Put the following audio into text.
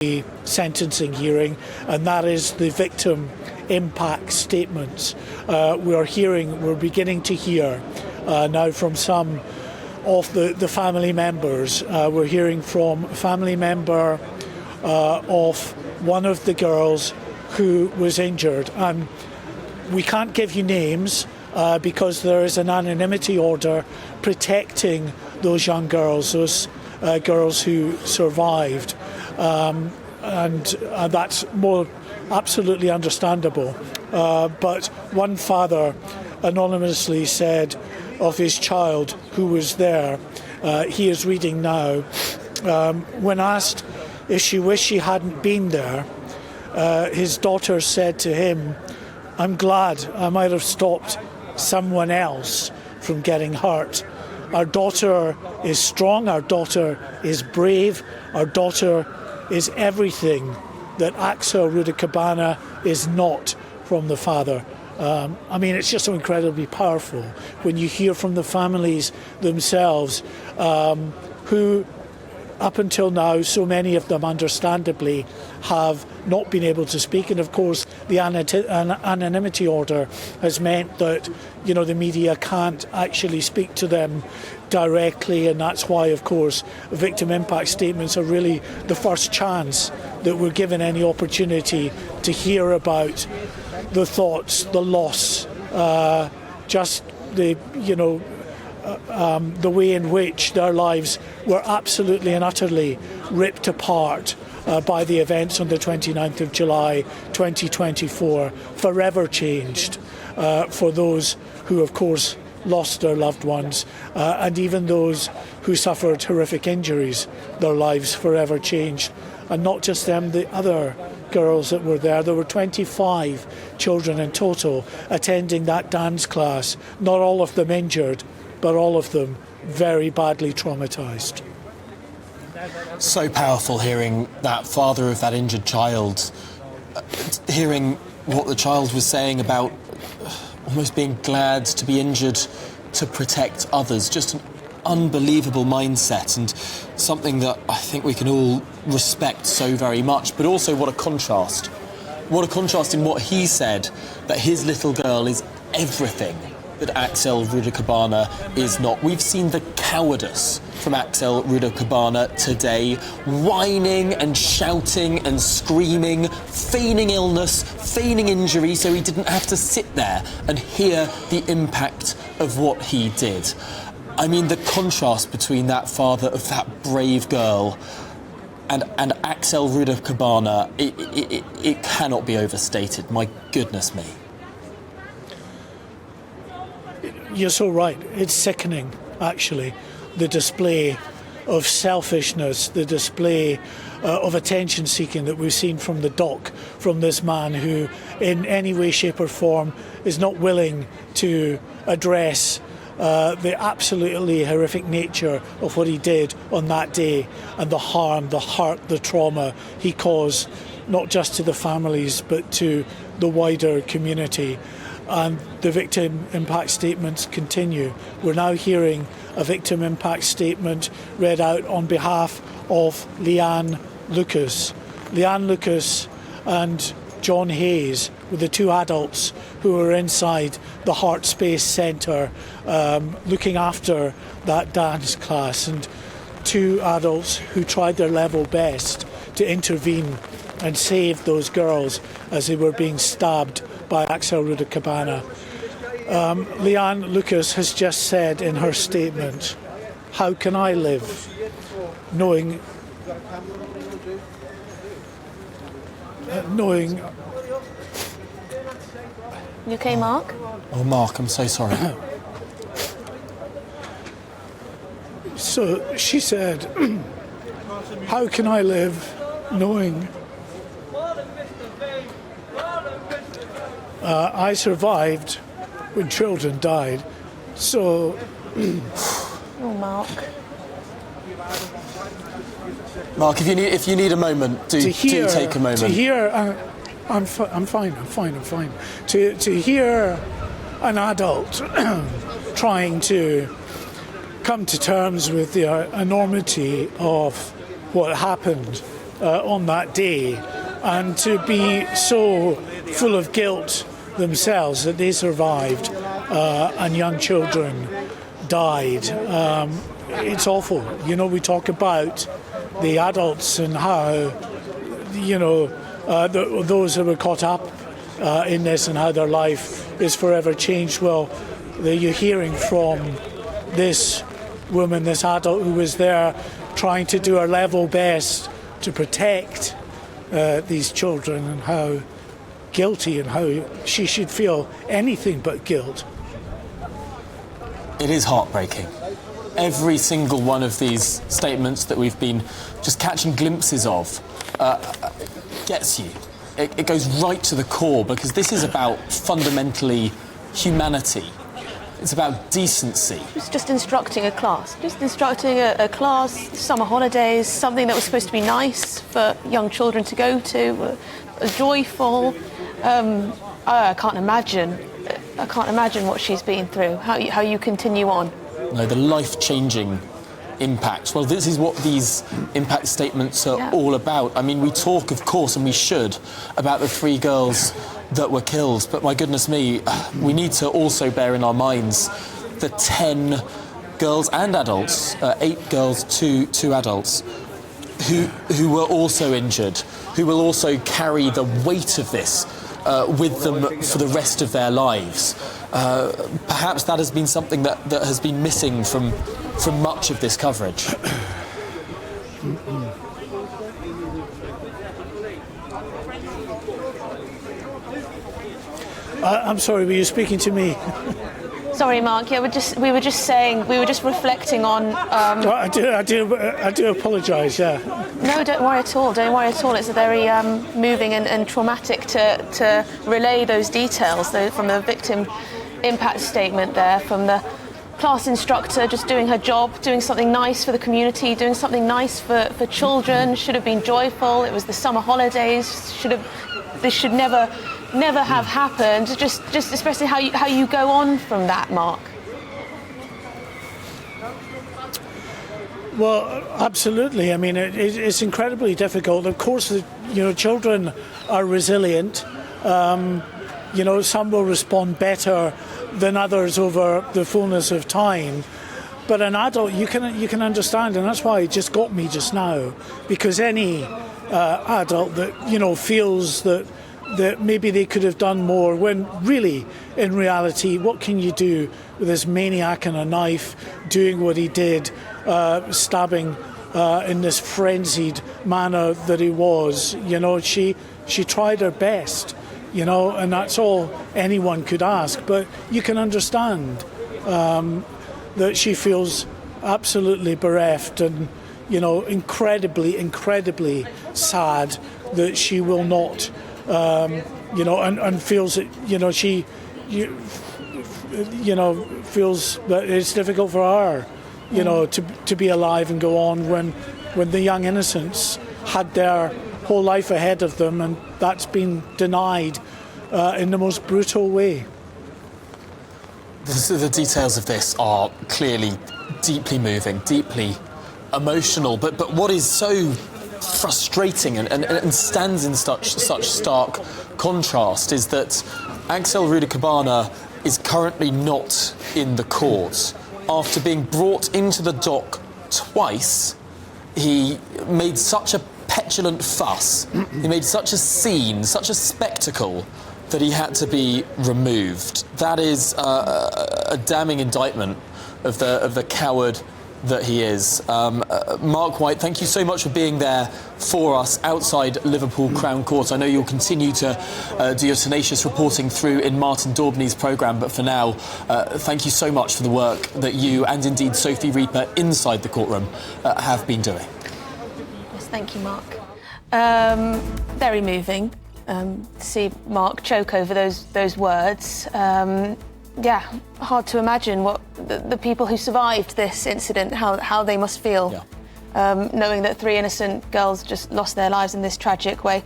the sentencing hearing, and that is the victim impact statements. We're beginning to hear now from some of the family members. We're hearing from a family member of one of the girls who was injured, and we can't give you names because there is an anonymity order protecting those young girls, those girls who survived, and that's more absolutely understandable. But one father anonymously said of his child who was there, he is reading now, when asked if she wished she hadn't been there, his daughter said to him, "I'm glad I might have stopped someone else from getting hurt. Our daughter is strong, our daughter is brave, our daughter is everything that Axel Rudakubana is not from the father." I mean, it's just so incredibly powerful when you hear from the families themselves who, up until now, so many of them understandably have not been able to speak. And of course, the anonymity order has meant that, you know, the media can't actually speak to them directly, and that's why, of course, victim impact statements are really the first chance that we're given any opportunity to hear about the thoughts, the loss, just the, you know, the way in which their lives were absolutely and utterly ripped apart by the events on the 29th of July 2024, forever changed for those who, of course, lost their loved ones, and even those who suffered horrific injuries, their lives forever changed. And not just them, the other girls that were there. There were 25 children in total attending that dance class, not all of them injured, but all of them very badly traumatised. So powerful hearing that father of that injured child, hearing what the child was saying about almost being glad to be injured to protect others. Just an unbelievable mindset, and something that I think we can all respect so very much. But also what a contrast. What a contrast in what he said, that his little girl is everything that Axel Rudakubana is not. We've seen the cowardice from Axel Rudakubana today, whining and shouting and screaming, feigning illness, feigning injury, so he didn't have to sit there and hear the impact of what he did. I mean, the contrast between that father of that brave girl and Axel Rudakubana, it cannot be overstated. My goodness me. You're so right. It's sickening, actually, the display of selfishness, the display of attention-seeking that we've seen from the dock, from this man who, in any way, shape or form, is not willing to address the absolutely horrific nature of what he did on that day, and the harm, the hurt, the trauma he caused, not just to the families, but to the wider community. And the victim impact statements continue. We're now hearing a victim impact statement read out on behalf of Leanne Lucas. Leanne Lucas and John Hayes were the two adults who were inside the Heart Space Centre looking after that dance class, and two adults who tried their level best to intervene and save those girls as they were being stabbed by Axel Rudakubana. Leanne Lucas has just said in her statement, "How can I live knowing You okay, Mark? Oh, Mark, I'm so sorry. So she said, "How can I live knowing I survived when children died, so..." Oh, Mark. Mark, if you need a moment, do take a moment. To hear, I'm fine. To hear an adult trying to come to terms with the enormity of what happened on that day, and to be so full of guilt themselves that they survived and young children died. It's awful. You know, we talk about the adults and how, you know, those who were caught up in this and how their life is forever changed. Well, you're hearing from this woman, this adult who was there trying to do her level best to protect these children, and how guilty and how she should feel anything but guilt. It is heartbreaking. Every single one of these statements that we've been just catching glimpses of gets you. It goes right to the core, because this is about fundamentally humanity. It's about decency. It's just instructing a class. Just instructing a class, summer holidays, something that was supposed to be nice for young children to go to, joyful. I can't imagine what she's been through, how you continue on. No, the life-changing impacts. Well, this is what these impact statements are all about. I mean, we talk, of course, and we should, about the 3 girls that were killed, but my goodness me, we need to also bear in our minds the 10 girls and adults, 8 girls, 2 adults, who were also injured, who will also carry the weight of this with them for the rest of their lives. Perhaps that has been something that has been missing from much of this coverage. I'm sorry, were you speaking to me? Sorry, Mark. Yeah, we were just reflecting on. I do apologise. Yeah. No, don't worry at all. Don't worry at all. It's very moving and traumatic to relay those details from the victim impact statement there, from the class instructor just doing her job, doing something nice for the community, doing something nice for children. Should have been joyful. It was the summer holidays. This should never have happened. Just especially how you go on from that, Mark. Well, absolutely. I mean, it's incredibly difficult. Of course, children are resilient. Some will respond better than others over the fullness of time. But an adult, you can understand, and that's why it just got me just now, because any adult that feels that maybe they could have done more, when really, in reality, what can you do with this maniac and a knife doing what he did, stabbing in this frenzied manner that he was? She tried her best, and that's all anyone could ask. But you can understand that she feels absolutely bereft and, incredibly sad that she will not. And feels that she feels that it's difficult for her, to be alive and go on when the young innocents had their whole life ahead of them, and that's been denied in the most brutal way. The details of this are clearly deeply moving, deeply emotional, but what is so frustrating and stands in such stark contrast is that Axel Rudakubana is currently not in the court. After being brought into the dock twice, he made such a petulant fuss, he made such a scene, such a spectacle, that he had to be removed. That is a damning indictment of the coward that he is. Mark White, thank you so much for being there for us outside Liverpool Crown Court. I know you'll continue to do your tenacious reporting through in Martin Daubney's programme, but for now, thank you so much for the work that you and indeed Sophie Reaper inside the courtroom have been doing. Yes, thank you, Mark. Very moving to see Mark choke over those words. Hard to imagine what the people who survived this incident, how they must feel, knowing that 3 innocent girls just lost their lives in this tragic way.